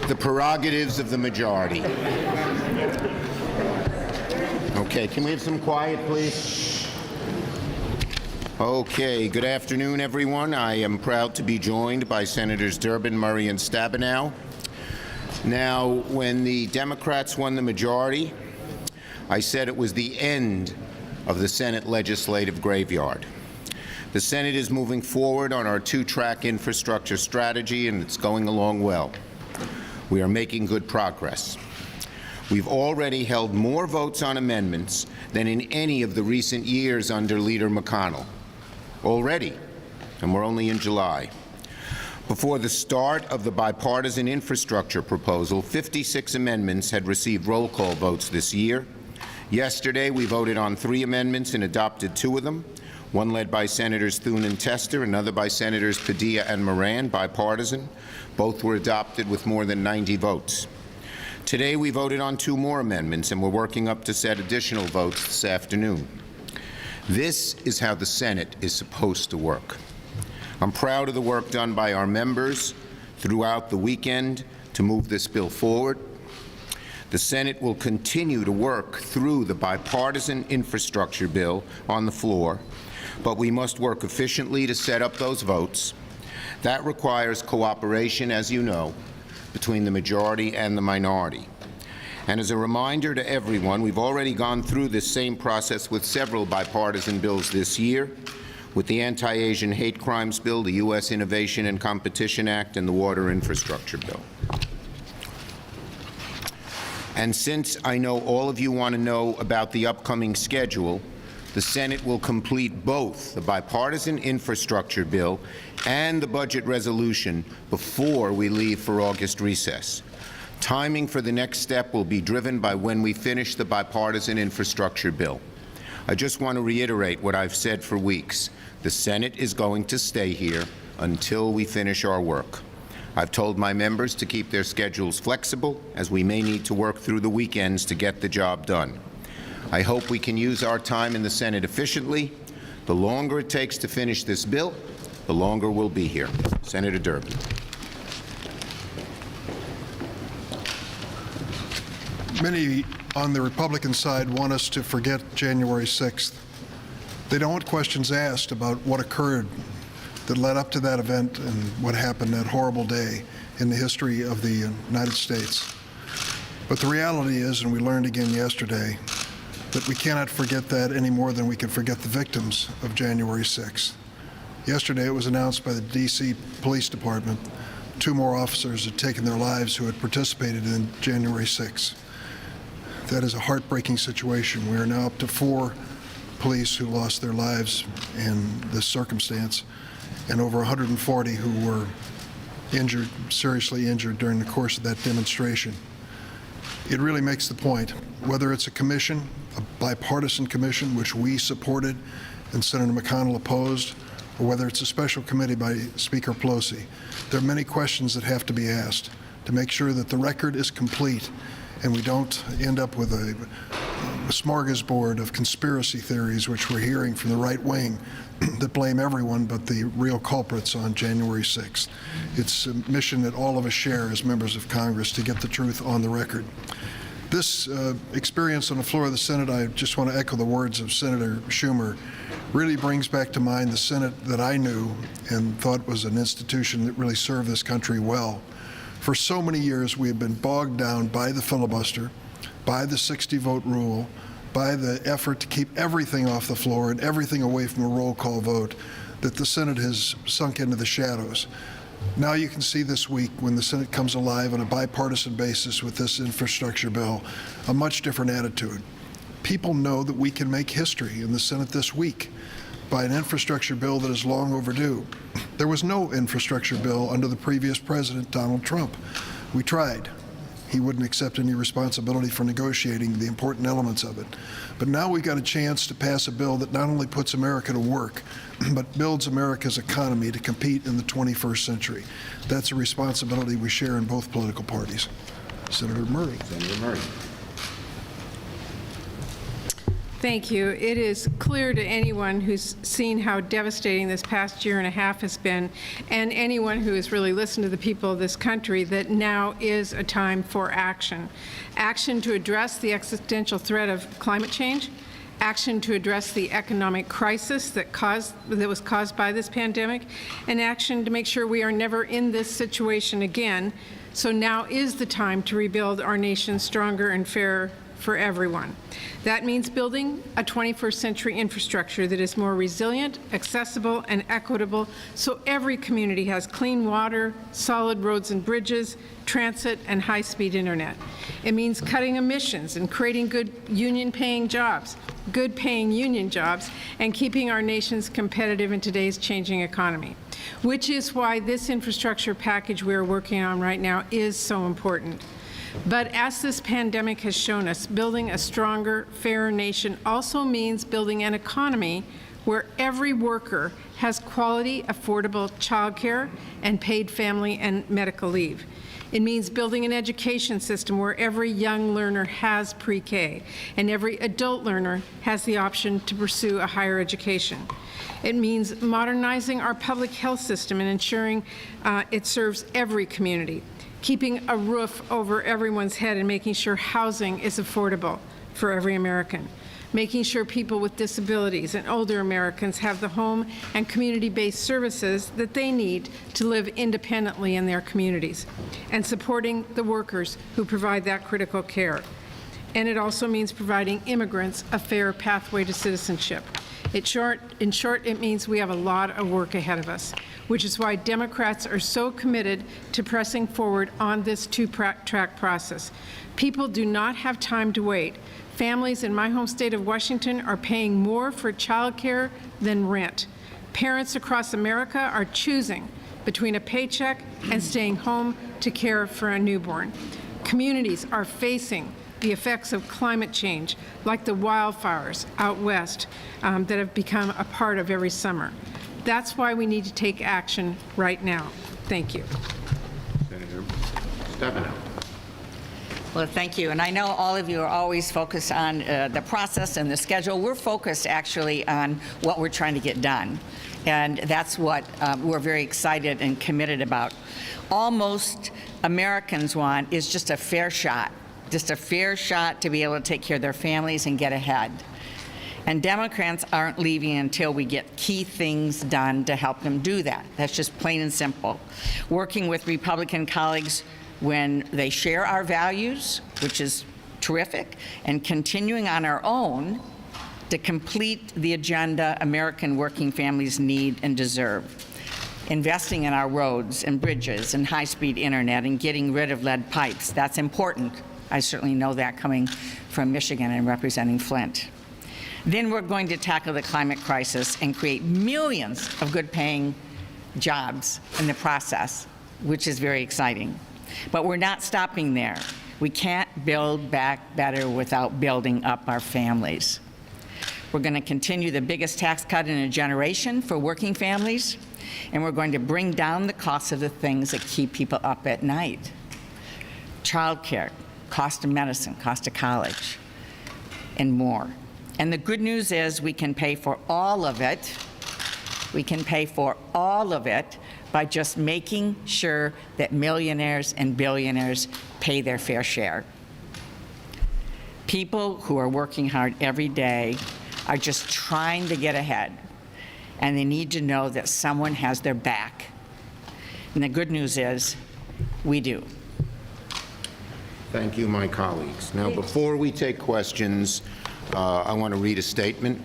the prerogatives of the majority. Okay, can we have some quiet, please? Okay, good afternoon, everyone. I am proud to be joined by Senators Durbin, Murray, and Stabenow. Now, when the Democrats won the majority, I said it was the end of the Senate legislative graveyard. The Senate is moving forward on our two-track infrastructure strategy, and it's going along well. We are making good progress. We've already held more votes on amendments than in any of the recent years under Leader McConnell. Already, and we're only in July. Before the start of the bipartisan infrastructure proposal, 56 amendments had received roll call votes this year. Yesterday, we voted on 3 amendments and adopted 2 of them, one led by Senators Thune and Tester, another by Senators Padilla and Moran, bipartisan. Both were adopted with more than 90 votes. Today, we voted on 2 more amendments, and we're working up to set additional votes this afternoon. This is how the Senate is supposed to work. I'm proud of the work done by our members throughout the weekend to move this bill forward. The Senate will continue to work through the bipartisan infrastructure bill on the floor, but we must work efficiently to set up those votes. That requires cooperation, as you know, between the majority and the minority. And as a reminder to everyone, we've already gone through this same process with several bipartisan bills this year, with the Anti-Asian Hate Crimes Bill, the U.S. Innovation and Competition Act, and the Water Infrastructure Bill. And since I know all of you want to know about the upcoming schedule, the Senate will complete both the bipartisan infrastructure bill and the budget resolution before we leave for August recess. Timing for the next step will be driven by when we finish the bipartisan infrastructure bill. I just want to reiterate what I've said for weeks. The Senate is going to stay here until we finish our work. I've told my members to keep their schedules flexible, as we may need to work through the weekends to get the job done. I hope we can use our time in the Senate efficiently. The longer it takes to finish this bill, the longer we'll be here. Senator Durbin. Many on the Republican side want us to forget January 6th. They don't want questions asked about what occurred that led up to that event and what happened that horrible day in the history of the United States. But the reality is, and we learned again yesterday, that we cannot forget that any more than we can forget the victims of January 6th. Yesterday, it was announced by the D.C. Police Department 2 more officers had taken their lives who had participated in January 6th. That is a heartbreaking situation. We are now up to 4 police who lost their lives in this circumstance, and over 140 who were injured, seriously injured during the course of that demonstration. It really makes the point, whether it's a commission, a bipartisan commission, which we supported and Senator McConnell opposed, or whether it's a special committee by Speaker Pelosi, there are many questions that have to be asked to make sure that the record is complete and we don't end up with a smorgasbord of conspiracy theories, which we're hearing from the right wing, that blame everyone but the real culprits on January 6th. It's a mission that all of us share as members of Congress to get the truth on the record. This experience on the floor of the Senate, I just want to echo the words of Senator Schumer, really brings back to mind the Senate that I knew and thought was an institution that really served this country well. For so many years, we have been bogged down by the filibuster, by the 60-vote rule, by the effort to keep everything off the floor and everything away from a roll call vote, that the Senate has sunk into the shadows. Now you can see this week, when the Senate comes alive on a bipartisan basis with this infrastructure bill, a much different attitude. People know that we can make history in the Senate this week by an infrastructure bill that is long overdue. There was no infrastructure bill under the previous president, Donald Trump. We tried. He wouldn't accept any responsibility for negotiating the important elements of it. But now we've got a chance to pass a bill that not only puts America to work, but builds America's economy to compete in the 21st century. That's a responsibility we share in both political parties. Senator Murray. Senator Murray. Thank you. It is clear to anyone who's seen how devastating this past year and a half has been, and anyone who has really listened to the people of this country, that now is a time for action. Action to address the existential threat of climate change, action to address the economic crisis that was caused by this pandemic, and action to make sure we are never in this situation again. So now is the time to rebuild our nation stronger and fairer for everyone. That means building a 21st century infrastructure that is more resilient, accessible, and equitable, so every community has clean water, solid roads and bridges, transit, and high-speed internet. It means cutting emissions and creating good union-paying jobs, and keeping our nations competitive in today's changing economy, which is why this infrastructure package we are working on right now is so important. But as this pandemic has shown us, building a stronger, fairer nation also means building an economy where every worker has quality, affordable childcare and paid family and medical leave. It means building an education system where every young learner has pre-K and every adult learner has the option to pursue a higher education. It means modernizing our public health system and ensuring it serves every community, keeping a roof over everyone's head and making sure housing is affordable for every American, making sure people with disabilities and older Americans have the home and community-based services that they need to live independently in their communities, and supporting the workers who provide that critical care. And it also means providing immigrants a fair pathway to citizenship. In short, it means we have a lot of work ahead of us, which is why Democrats are so committed to pressing forward on this two-track process. People do not have time to wait. Families in my home state of Washington are paying more for child care than rent. Parents across America are choosing between a paycheck and staying home to care for a newborn. Communities are facing the effects of climate change, like the wildfires out west that have become a part of every summer. That's why we need to take action right now. Thank you. Senator Stabenow. Well, thank you. And I know all of you are always focused on the process and the schedule. We're focused actually on what we're trying to get done. And that's what we're very excited and committed about. All most Americans want is just a fair shot to be able to take care of their families and get ahead. And Democrats aren't leaving until we get key things done to help them do that. That's just plain and simple. Working with Republican colleagues when they share our values, which is terrific, and continuing on our own to complete the agenda American working families need and deserve. Investing in our roads and bridges and high-speed internet and getting rid of lead pipes, that's important. I certainly know that coming from Michigan and representing Flint. Then we're going to tackle the climate crisis and create millions of good-paying jobs in the process, which is very exciting. But we're not stopping there. We can't build back better without building up our families. We're going to continue the biggest tax cut in a generation for working families, and we're going to bring down the cost of the things that keep people up at night. Childcare, cost of medicine, cost of college, and more. And the good news is we can pay for all of it. We can pay for all of it by just making sure that millionaires and billionaires pay their fair share. People who are working hard every day are just trying to get ahead, and they need to know that someone has their back. And the good news is we do. Thank you, my colleagues. Now, before we take questions, I want to read a statement.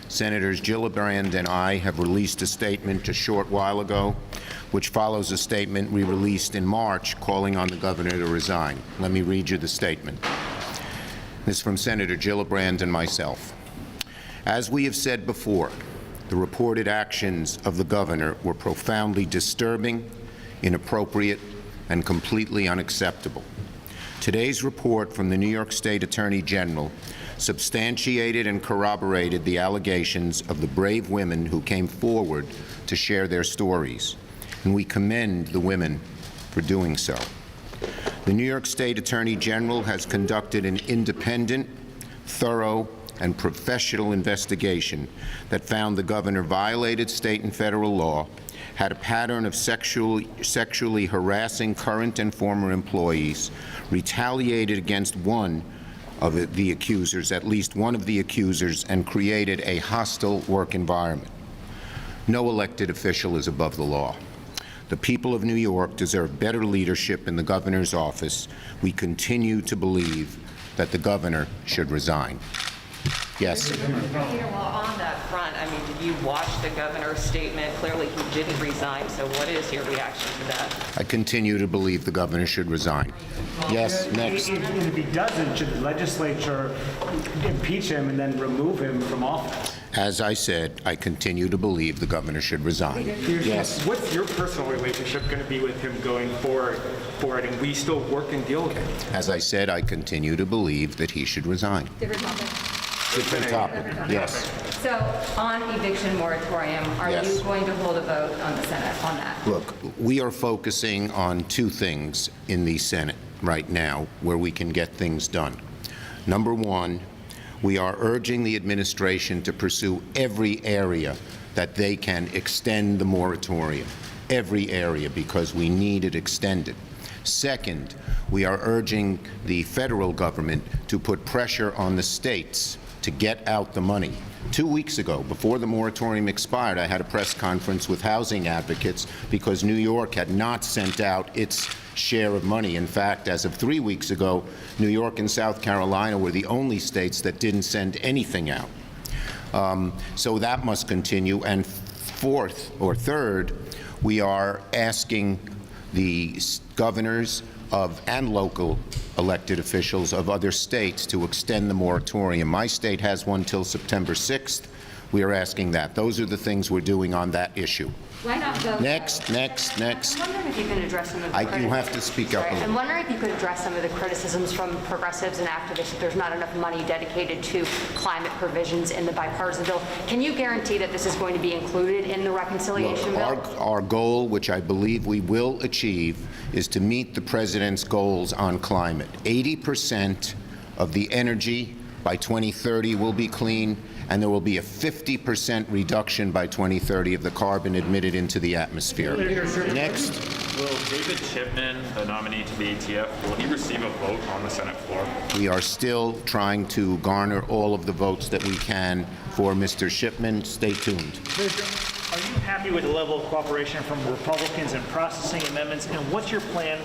Senators Gillibrand and I have released a statement a short while ago, which follows a statement we released in March calling on the governor to resign. Let me read you the statement. This is from Senator Gillibrand and myself. As we have said before, the reported actions of the governor were profoundly disturbing, inappropriate, and completely unacceptable. Today's report from the New York State Attorney General substantiated and corroborated the allegations of the brave women who came forward to share their stories, and we commend the women for doing so. The New York State Attorney General has conducted an independent, thorough, and professional investigation that found the governor violated state and federal law, had a pattern of sexually harassing current and former employees, retaliated against one of the accusers, at least one of the accusers, and created a hostile work environment. No elected official is above the law. The people of New York deserve better leadership in the governor's office. We continue to believe that the governor should resign. Yes. Peter, well, on that front, I mean, did you watch the governor's statement? Clearly, he didn't resign, so what is your reaction to that? I continue to believe the governor should resign. Yes, next. And if he doesn't, should the legislature impeach him and then remove him from office? As I said, I continue to believe the governor should resign. Yes. What's your personal relationship going to be with him going forward? And we still work and deal with it? As I said, I continue to believe that he should resign. Different topic. Yes. So on eviction moratorium, are Yes. you going to hold a vote on the Senate on that? Look, we are focusing on two things in the Senate right now where we can get things done. Number one, we are urging the administration to pursue every area that they can extend the moratorium, every area, because we need it extended. Second, we are urging the federal government to put pressure on the states to get out the money. 2 weeks ago, before the moratorium expired, I had a press conference with housing advocates because New York had not sent out its share of money. In fact, as of 3 weeks ago, New York and South Carolina were the only states that didn't send anything out. So that must continue. And fourth or third, we are asking the governors and local elected officials of other states to extend the moratorium. My state has one till September 6th. We are asking that. Those are the things we're doing on that issue. Why not vote? Next. I'm wondering if you can address some of the You have to speak up a little. I'm wondering if you could address some of the criticisms from progressives and activists that there's not enough money dedicated to climate provisions in the bipartisan bill. Can you guarantee that this is going to be included in the reconciliation bill? Our goal, which I believe we will achieve, is to meet the president's goals on climate. 80% of the energy by 2030 will be clean, and there will be a 50% reduction by 2030 of the carbon emitted into the atmosphere. Next. Will David Chipman, the nominee to the ATF, will he receive a vote on the Senate floor? We are still trying to garner all of the votes that we can for Mr. Shipman. Stay tuned. Are you happy with the level of cooperation from Republicans in processing amendments? And what's your plan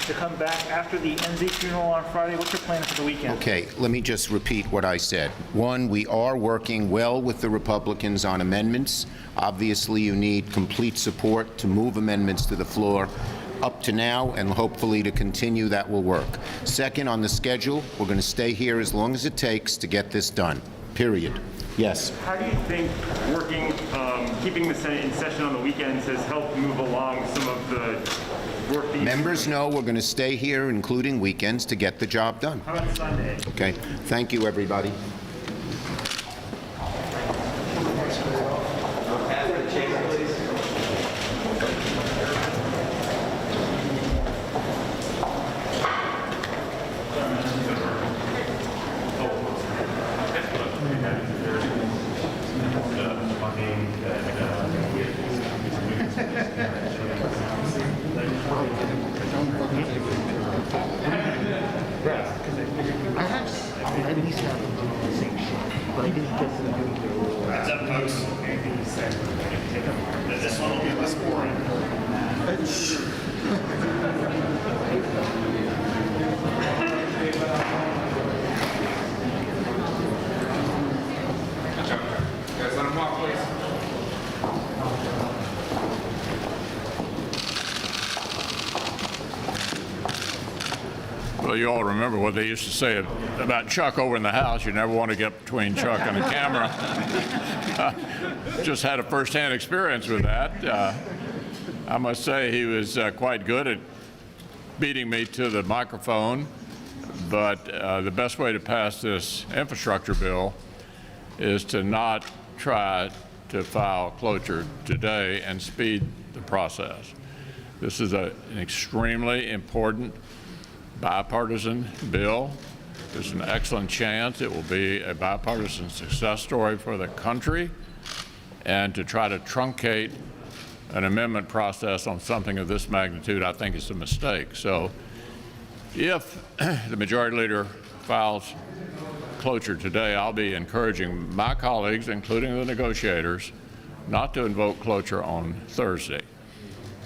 to come back after the NZ funeral on Friday? What's your plan for the weekend? Okay, let me just repeat what I said. One, we are working well with the Republicans on amendments. Obviously, you need complete support to move amendments to the floor. Up to now, and hopefully to continue, that will work. Second, on the schedule, we're going to stay here as long as it takes to get this done, period. Yes. How do you think keeping the Senate in session on the weekends has helped move along some of the work that Members know we're going to stay here, including weekends, to get the job done. How about Sunday? Okay. Thank you, everybody. What's up, folks? This one will be less boring. Guys, let him walk, please. Well, you all remember what they used to say about Chuck over in the house. You never want to get between Chuck and the camera. Just had a firsthand experience with that. I must say he was quite good at beating me to the microphone. But the best way to pass this infrastructure bill is to not try to file cloture today and speed the process. This is an extremely important bipartisan bill. There's an excellent chance it will be a bipartisan success story for the country, and to try to truncate an amendment process on something of this magnitude, I think is a mistake. So if the Majority Leader files cloture today, I'll be encouraging my colleagues, including the negotiators, not to invoke cloture on Thursday.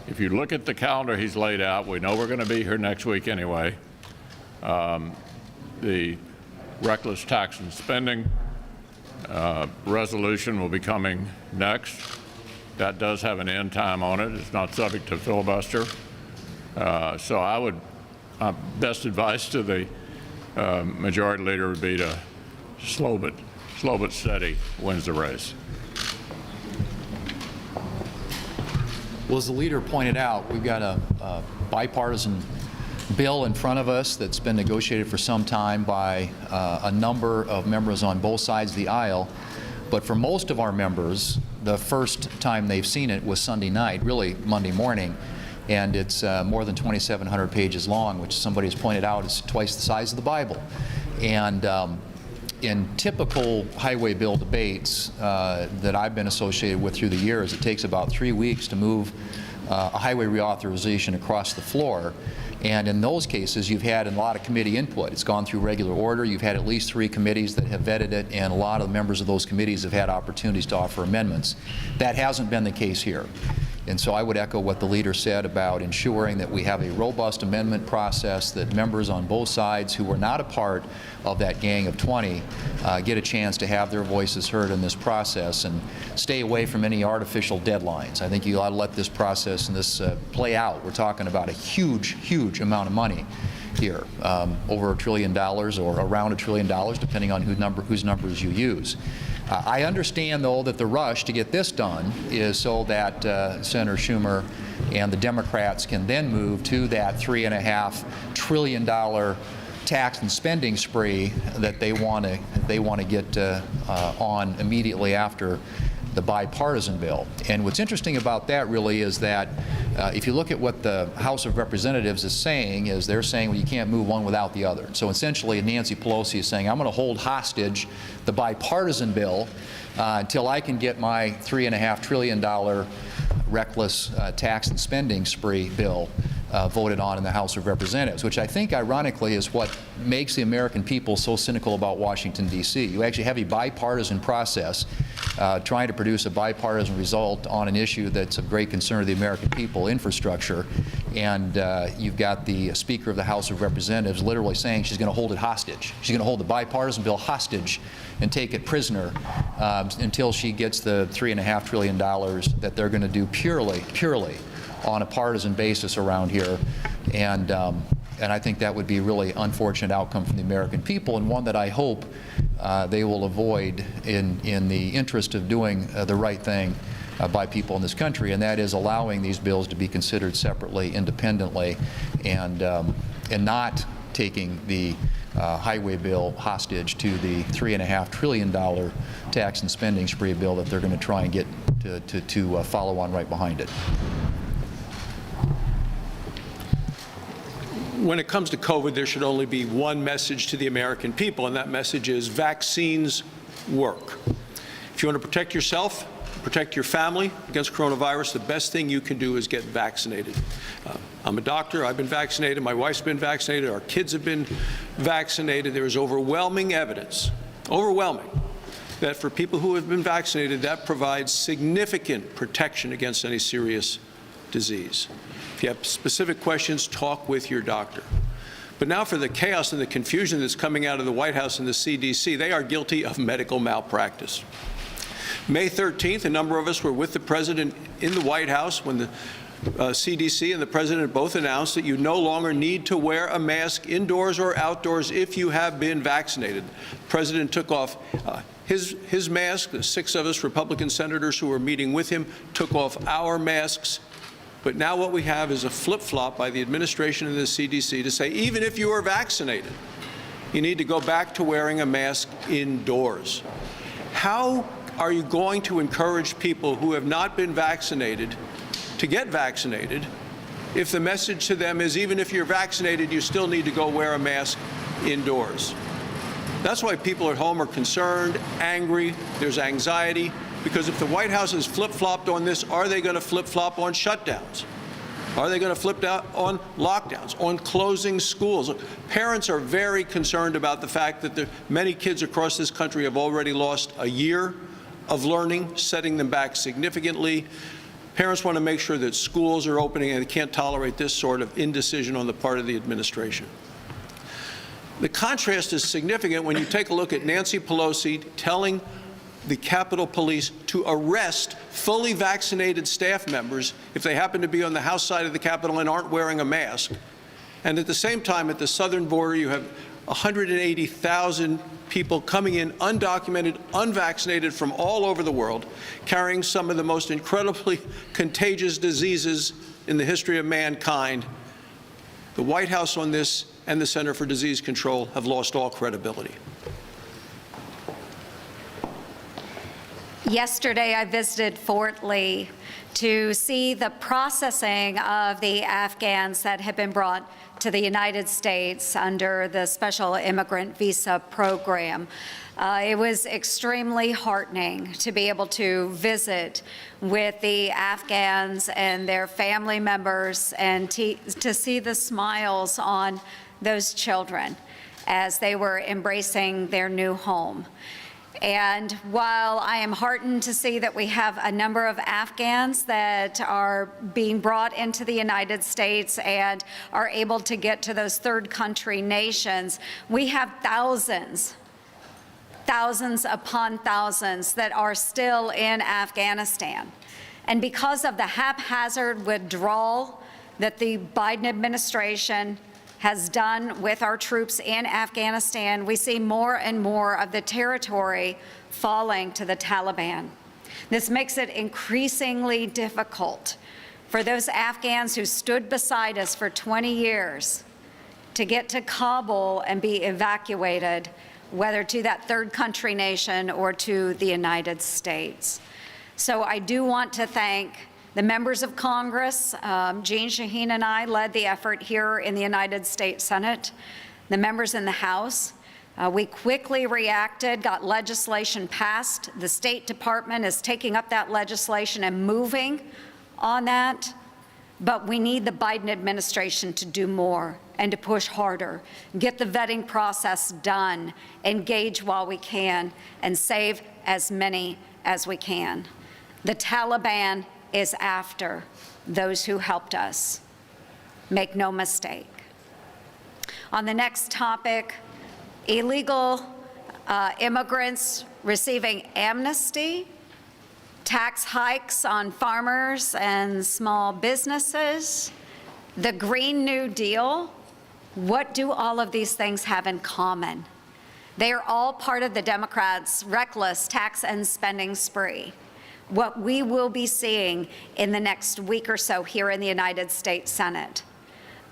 If you look at the calendar he's laid out, we know we're going to be here next week anyway. The reckless tax and spending resolution will be coming next. That does have an end time on it. It's not subject to filibuster. So my best advice to the Majority Leader would be to slow but steady wins the race. Well, as the leader pointed out, we've got a bipartisan bill in front of us that's been negotiated for some time by a number of members on both sides of the aisle. But for most of our members, the first time they've seen it was Sunday night, really Monday morning. And it's more than 2,700 pages long, which somebody has pointed out is twice the size of the Bible. And in typical highway bill debates that I've been associated with through the years, it takes about 3 weeks to move a highway reauthorization across the floor. And in those cases, you've had a lot of committee input. It's gone through regular order. You've had at least 3 committees that have vetted it, and a lot of the members of those committees have had opportunities to offer amendments. That hasn't been the case here. And so I would echo what the leader said about ensuring that we have a robust amendment process, that members on both sides who were not a part of that gang of 20 get a chance to have their voices heard in this process, and stay away from any artificial deadlines. I think you ought to let this process and this play out. We're talking about a huge, huge amount of money here, over $1 trillion or around $1 trillion, depending on whose numbers you use. I understand, though, that the rush to get this done is so that Senator Schumer and the Democrats can then move to that $3.5 trillion tax and spending spree that they want to get on immediately after the bipartisan bill. And what's interesting about that really is that if you look at what the House of Representatives is saying, is they're saying, well, you can't move one without the other. So essentially Nancy Pelosi is saying, I'm going to hold hostage the bipartisan bill until I can get my $3.5 trillion reckless tax and spending spree bill voted on in the House of Representatives, which I think ironically is what makes the American people so cynical about Washington, D.C. You actually have a bipartisan process trying to produce a bipartisan result on an issue that's of great concern to the American people, infrastructure, and you've got the Speaker of the House of Representatives literally saying she's going to hold it hostage. She's going to hold the bipartisan bill hostage and take it prisoner until she gets the $3.5 trillion that they're going to do purely on a partisan basis around here, and I think that would be a really unfortunate outcome for the American people, and one that I hope they will avoid in the interest of doing the right thing by people in this country, and that is allowing these bills to be considered separately, independently, and not taking the highway bill hostage to the $3.5 trillion tax and spending spree bill that they're going to try and get to follow on right behind it. When it comes to COVID, there should only be one message to the American people, and that message is vaccines work. If you want to protect yourself, protect your family against coronavirus, the best thing you can do is get vaccinated. I'm a doctor. I've been vaccinated. My wife's been vaccinated. Our kids have been vaccinated. There is overwhelming evidence, that for people who have been vaccinated, that provides significant protection against any serious disease. If you have specific questions, talk with your doctor. But now for the chaos and the confusion that's coming out of the White House and the CDC, they are guilty of medical malpractice. May 13th, a number of us were with the President in the White House when the CDC and the President both announced that you no longer need to wear a mask indoors or outdoors if you have been vaccinated. The President took off his mask. The 6 of us Republican senators who were meeting with him took off our masks. But now what we have is a flip-flop by the administration and the CDC to say even if you are vaccinated, you need to go back to wearing a mask indoors. How are you going to encourage people who have not been vaccinated to get vaccinated if the message to them is even if you're vaccinated, you still need to go wear a mask indoors? That's why people at home are concerned, angry, there's anxiety, because if the White House has flip-flopped on this, are they going to flip-flop on shutdowns? Are they going to flip out on lockdowns, on closing schools? Parents are very concerned about the fact that many kids across this country have already lost a year of learning, setting them back significantly. Parents want to make sure that schools are opening, and they can't tolerate this sort of indecision on the part of the administration. The contrast is significant when you take a look at Nancy Pelosi telling the Capitol Police to arrest fully vaccinated staff members if they happen to be on the House side of the Capitol and aren't wearing a mask. And at the same time, at the southern border, you have 180,000 people coming in undocumented, unvaccinated from all over the world, carrying some of the most incredibly contagious diseases in the history of mankind. The White House on this and the Center for Disease Control have lost all credibility. Yesterday, I visited Fort Lee to see the processing of the Afghans that have been brought to the United States under the Special Immigrant Visa Program. It was extremely heartening to be able to visit with the Afghans and their family members and to see the smiles on those children as they were embracing their new home. And while I am heartened to see that we have a number of Afghans that are being brought into the United States and are able to get to those third country nations, we have thousands upon thousands that are still in Afghanistan. And because of the haphazard withdrawal that the Biden administration has done with our troops in Afghanistan, we see more and more of the territory falling to the Taliban. This makes it increasingly difficult for those Afghans who stood beside us for 20 years to get to Kabul and be evacuated, whether to that third country nation or to the United States. So I do want to thank the members of Congress. Jeanne Shaheen and I led the effort here in the United States Senate. The members in the House, we quickly reacted, got legislation passed. The State Department is taking up that legislation and moving on that. But we need the Biden administration to do more and to push harder, get the vetting process done, engage while we can, and save as many as we can. The Taliban is after those who helped us. Make no mistake. On the next topic, illegal immigrants receiving amnesty, tax hikes on farmers and small businesses, the Green New Deal. What do all of these things have in common? They are all part of the Democrats' reckless tax and spending spree. What we will be seeing in the next week or so here in the United States Senate.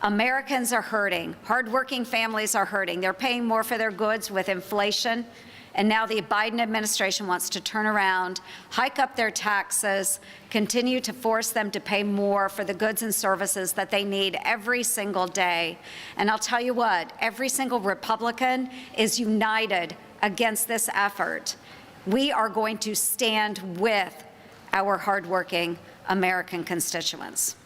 Americans are hurting. Hardworking families are hurting. They're paying more for their goods with inflation. And now the Biden administration wants to turn around, hike up their taxes, continue to force them to pay more for the goods and services that they need every single day. And I'll tell you what, every single Republican is united against this effort. We are going to stand with our hardworking American constituents.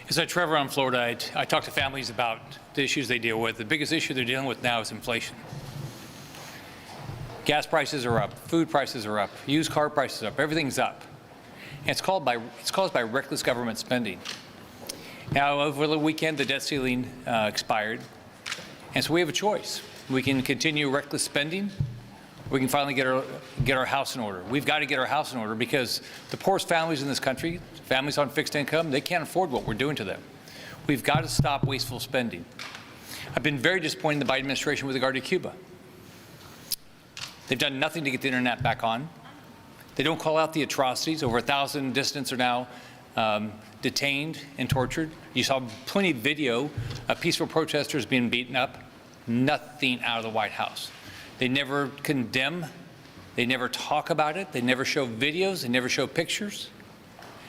As I travel around Florida, I talk to families about the issues they deal with. The biggest issue they're dealing with now is inflation. Gas prices are up, food prices are up, used car prices are up, everything's up. And it's caused by reckless government spending. Now, over the weekend, the debt ceiling expired, and so we have a choice. We can continue reckless spending. We can finally get our house in order. We've got to get our house in order because the poorest families in this country, families on fixed income, they can't afford what we're doing to them. We've got to stop wasteful spending. I've been very disappointed in the Biden administration with regard to Cuba. They've done nothing to get the internet back on. They don't call out the atrocities. Over 1,000 dissidents are now detained and tortured. You saw plenty of video of peaceful protesters being beaten up. Nothing out of the White House. They never condemn. They never talk about it. They never show videos. They never show pictures.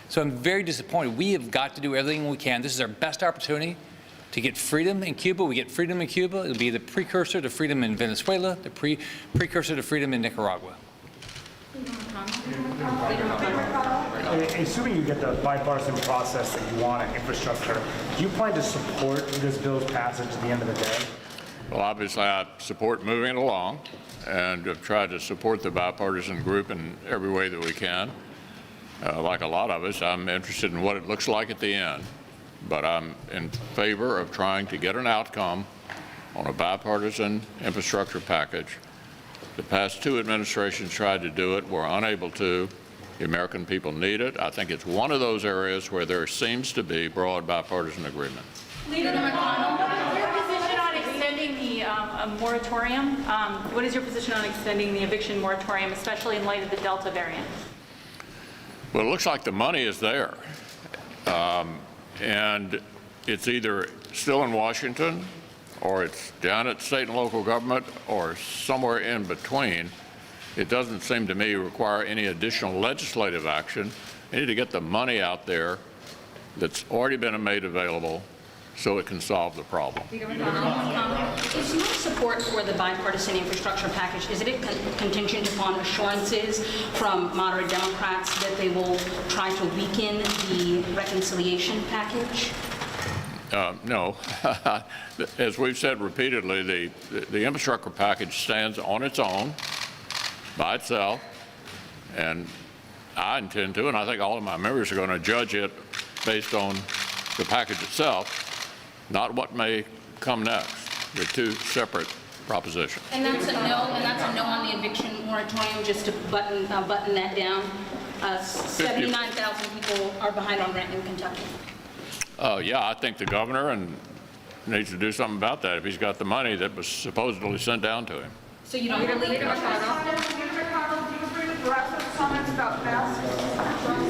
So I'm very disappointed. We have got to do everything we can. This is our best opportunity To get freedom in Cuba, we get freedom in Cuba. It'll be the precursor to freedom in Venezuela, the precursor to freedom in Nicaragua. Assuming you get the bipartisan process that you want in infrastructure, do you plan to support this bill's passage at the end of the day? Well, obviously, I support moving it along and have tried to support the bipartisan group in every way that we can. Like a lot of us, I'm interested in what it looks like at the end, but I'm in favor of trying to get an outcome on a bipartisan infrastructure package. The past two administrations tried to do it, were unable to. The American people need it. I think it's one of those areas where there seems to be broad bipartisan agreement. Leader McConnell, what is your position on extending the moratorium? What is your position on extending the eviction moratorium, especially in light of the Delta variant? Well, it looks like the money is there. And it's either still in Washington, or it's down at state and local government, or somewhere in between. It doesn't seem to me require any additional legislative action. We need to get the money out there that's already been made available so it can solve the problem. Is your support for the bipartisan infrastructure package, is it contingent upon assurances from moderate Democrats that they will try to weaken the reconciliation package? No. As we've said repeatedly, the infrastructure package stands on its own, by itself, and I intend to, and I think all of my members are going to judge it based on the package itself, not what may come next. They're two separate propositions. And that's a no on the eviction moratorium, just to button that down. 79,000 people are behind on rent in Kentucky. Yeah, I think the governor needs to do something about that if he's got the money that was supposedly sent down to him. So you don't believe Leader McConnell, do you agree with President Brasser's comments about masks?